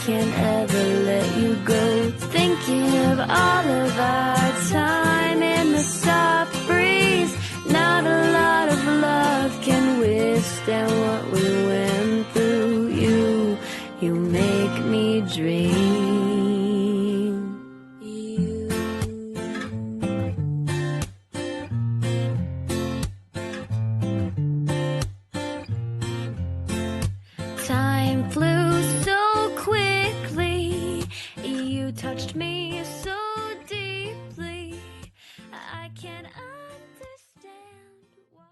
can't ever let you go. Thinking of all of our time in the soft breeze. Not a lot of love can withstand what we went through. You make me dream. Time flew so quickly. You touched me so deeply. I can't understand why.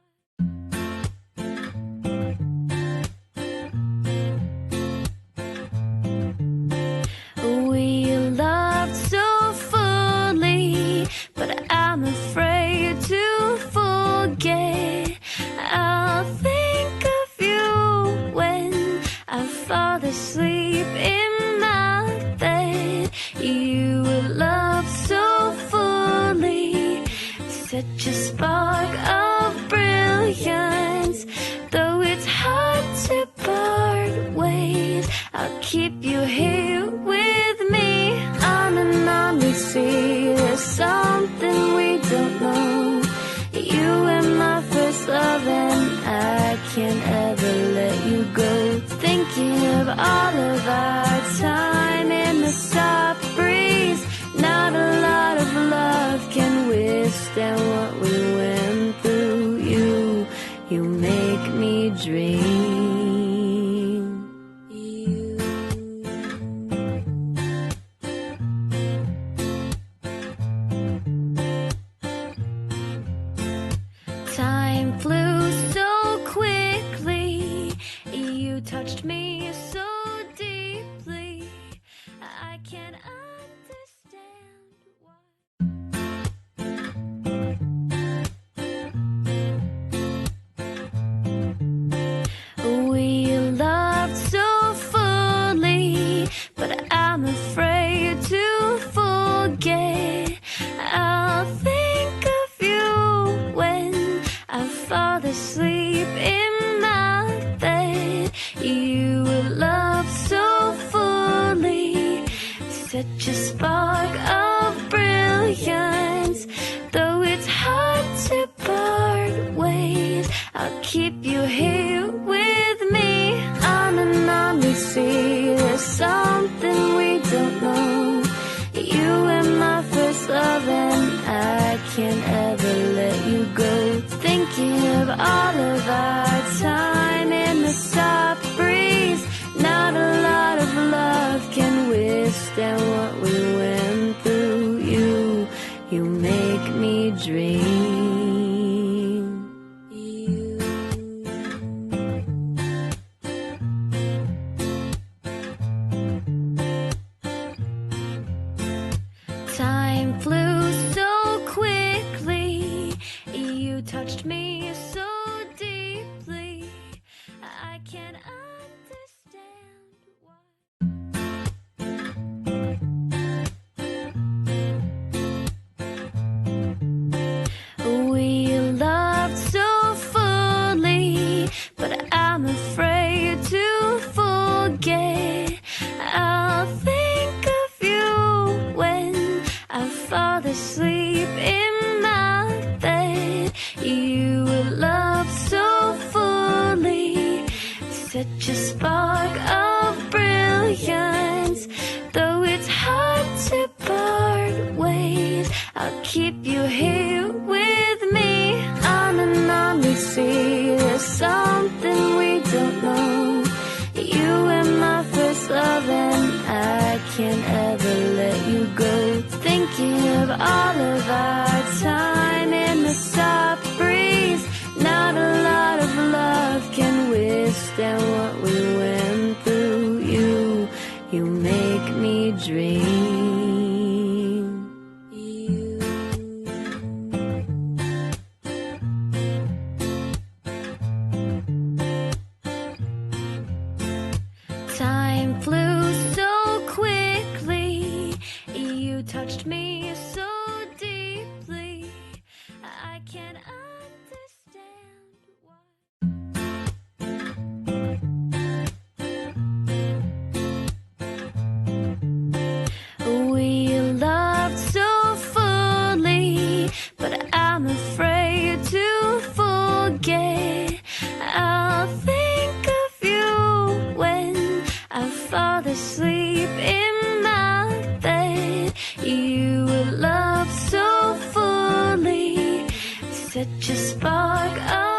We loved so fully, but I'm afraid to forget. I'll think of you when I fall asleep in my bed. You love so fully, such a spark of brilliance. Though it's hard to part ways, I'll keep you here with me. On and on we see there's something we don't know. You were my first love and I can't ever let you go. Thinking of all of our time in the soft breeze. Not a lot of love can withstand what we went through. You make me dream. Time flew so quickly. You touched me so deeply. I can't understand why. We loved so fully, but I'm afraid to forget. I'll think of you when I fall asleep in my bed. You love so fully, such a spark of brilliance. Though it's hard to part ways, I'll keep you here with me. On and on we see there's something we don't know. You were my first love and I can't ever let you go. Thinking of all of our time in the soft breeze. Not a lot of love can withstand what we went through. You make me dream. Time flew so quickly. You touched me so deeply. I can't understand why. We loved so fully, but I'm afraid to forget. I'll think of you when I fall asleep in my bed. You love so fully, such a spark of brilliance. Though it's hard to part ways, I'll keep you here with me. On and on we see there's something we don't know. You were my first love and I can't ever let you go. Thinking of all of our time in the soft breeze. Not a lot of love can withstand what we went through. You make me dream. Time flew so quickly. You touched me so deeply. I can't understand why. fall asleep in my bed. You loved so fully, such a spark of